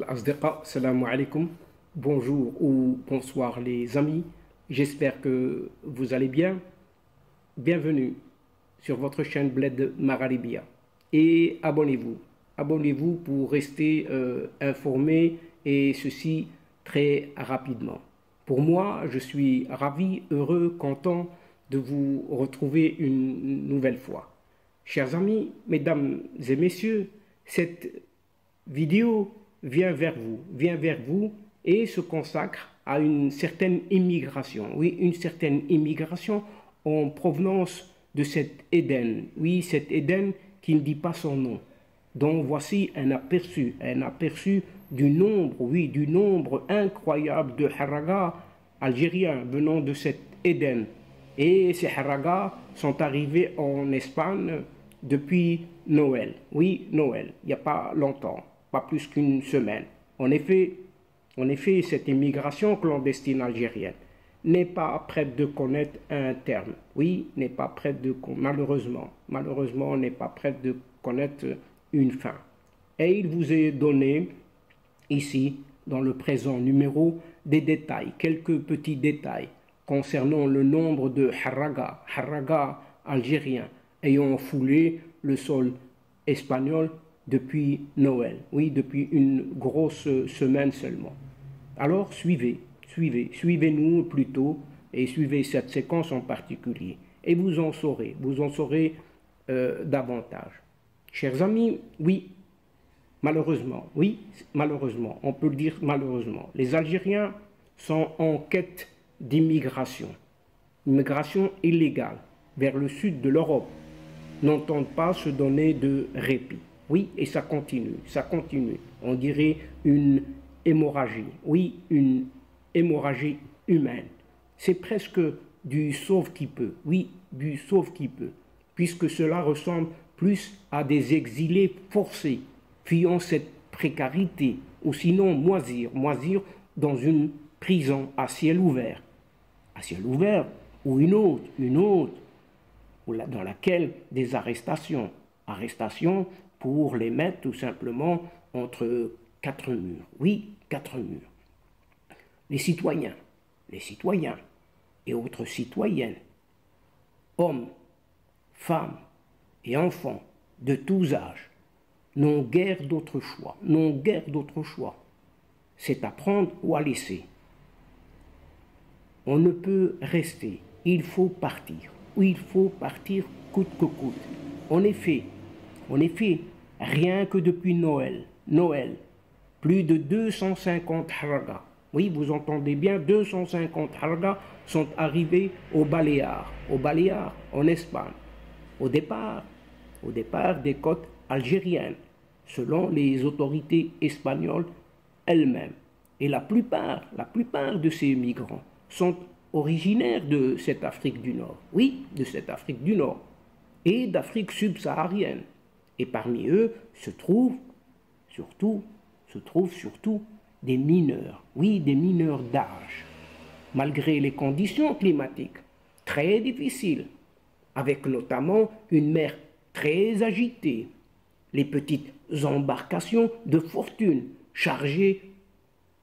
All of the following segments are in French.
Asdeqa, salam alaikum. Bonjour ou bonsoir les amis. J'espère que vous allez bien. Bienvenue sur votre chaîne Bled Maralibia. Et abonnez-vous. Abonnez-vous pour rester informé et ceci très rapidement. Pour moi, je suis ravi, heureux, content de vous retrouver une nouvelle fois. Chers amis, mesdames et messieurs, cette vidéo vient vers vous et se consacre à une certaine immigration. Oui, une certaine immigration en provenance de cet Éden. Oui, cet Éden qui ne dit pas son nom. Donc voici un aperçu du nombre, oui, du nombre incroyable de haragas algériens venant de cet Éden. Et ces haragas sont arrivés en Espagne depuis Noël. Oui, Noël, il n'y a pas longtemps, pas plus qu'une semaine. En effet, cette immigration clandestine algérienne n'est pas prête de connaître un terme. Oui, n'est pas prête de, malheureusement, n'est pas prête de connaître une fin. Et il vous est donné ici, dans le présent numéro, des détails, quelques petits détails concernant le nombre de haragas algériens ayant foulé le sol espagnol depuis Noël. Oui, depuis une grosse semaine seulement. Alors suivez-nous plutôt et suivez cette séquence en particulier. Et vous en saurez davantage. Chers amis, oui, malheureusement, on peut le dire malheureusement, les Algériens sont en quête d'immigration, immigration illégale vers le sud de l'Europe, n'entendent pas se donner de répit. Oui, et ça continue. On dirait une hémorragie. Oui, une hémorragie humaine. C'est presque du sauve qui peut. Oui, du sauve qui peut. Puisque cela ressemble plus à des exilés forcés, fuyant cette précarité, ou sinon moisir dans une prison à ciel ouvert. À ciel ouvert, ou une autre, dans laquelle des arrestations pour les mettre tout simplement entre quatre murs. Oui, quatre murs. Les citoyens et autres citoyennes, hommes, femmes et enfants de tous âges, n'ont guère d'autre choix. C'est à prendre ou à laisser. On ne peut rester, il faut partir. Oui, il faut partir coûte que coûte. En effet, rien que depuis Noël, plus de 250 haragas, oui, vous entendez bien, 250 haragas sont arrivés aux Baléares, en Espagne, au départ des côtes algériennes, selon les autorités espagnoles elles-mêmes. Et la plupart de ces migrants sont originaires de cette Afrique du Nord. Oui, de cette Afrique du Nord et d'Afrique subsaharienne. Et parmi eux se trouvent surtout des mineurs. Oui, des mineurs d'âge. Malgré les conditions climatiques très difficiles, avec notamment une mer très agitée, les petites embarcations de fortune chargées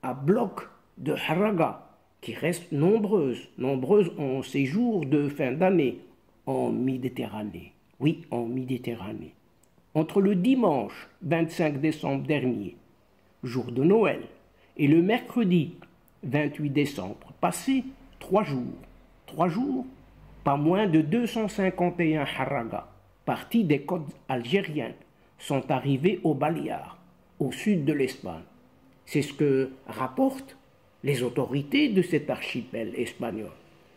à bloc de haragas qui restent nombreuses en séjour de fin d'année en Méditerranée. Oui, en Méditerranée. Entre le dimanche 25 décembre dernier, jour de Noël, et le mercredi 28 décembre, passé 3 jours, pas moins de 251 haragas partis des côtes algériennes sont arrivés aux Baléares, au sud de l'Espagne. C'est ce que rapportent les autorités de cet archipel espagnol,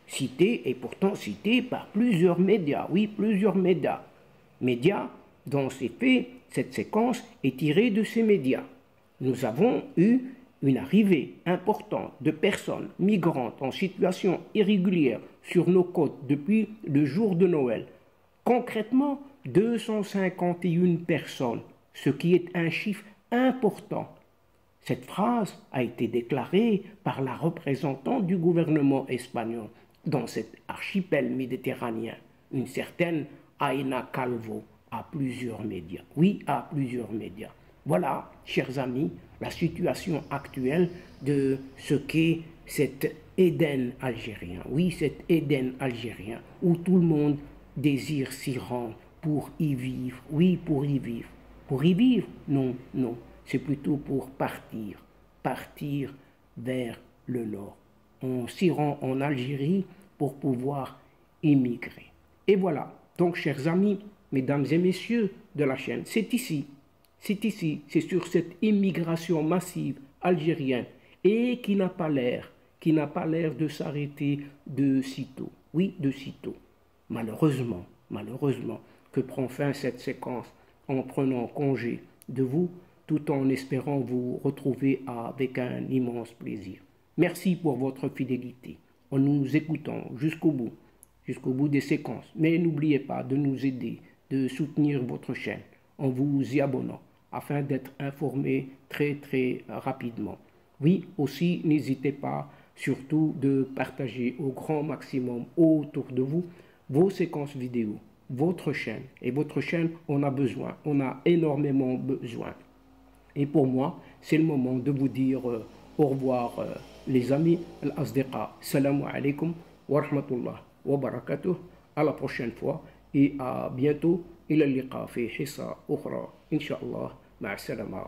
cité et pourtant cité par plusieurs médias, oui, plusieurs médias dont c'est fait, cette séquence est tirée de ces médias. Nous avons eu une arrivée importante de personnes migrantes en situation irrégulière sur nos côtes depuis le jour de Noël. Concrètement, 251 personnes, ce qui est un chiffre important. Cette phrase a été déclarée par la représentante du gouvernement espagnol dans cet archipel méditerranéen, une certaine Aina Calvo, à plusieurs médias. Oui, à plusieurs médias. Voilà, chers amis, la situation actuelle de ce qu'est cet Éden algérien. Oui, cet Éden algérien où tout le monde désire s'y rendre pour y vivre. Oui, pour y vivre. Pour y vivre? Non, non. C'est plutôt pour partir. Partir vers le nord. On s'y rend en Algérie pour pouvoir immigrer. Et voilà. Donc, chers amis, mesdames et messieurs de la chaîne, c'est ici, c'est sur cette immigration massive algérienne et qui n'a pas l'air de s'arrêter de sitôt. Oui, de sitôt. Malheureusement, que prend fin cette séquence en prenant congé de vous, tout en espérant vous retrouver avec un immense plaisir. Merci pour votre fidélité, en nous écoutant jusqu'au bout des séquences. Mais n'oubliez pas de nous aider, de soutenir votre chaîne en vous y abonnant, afin d'être informé très rapidement. Oui, aussi, n'hésitez pas surtout de partager au grand maximum autour de vous vos séquences vidéo, votre chaîne. Et votre chaîne, on a besoin, on a énormément besoin. Et pour moi, c'est le moment de vous dire au revoir les amis, al-asdiqa. Salam alaikum wa rahmatullah wa barakatuh. À la prochaine fois et à bientôt. إلى اللقاء في حصة أخرى إن شاء الله. مع السلامة.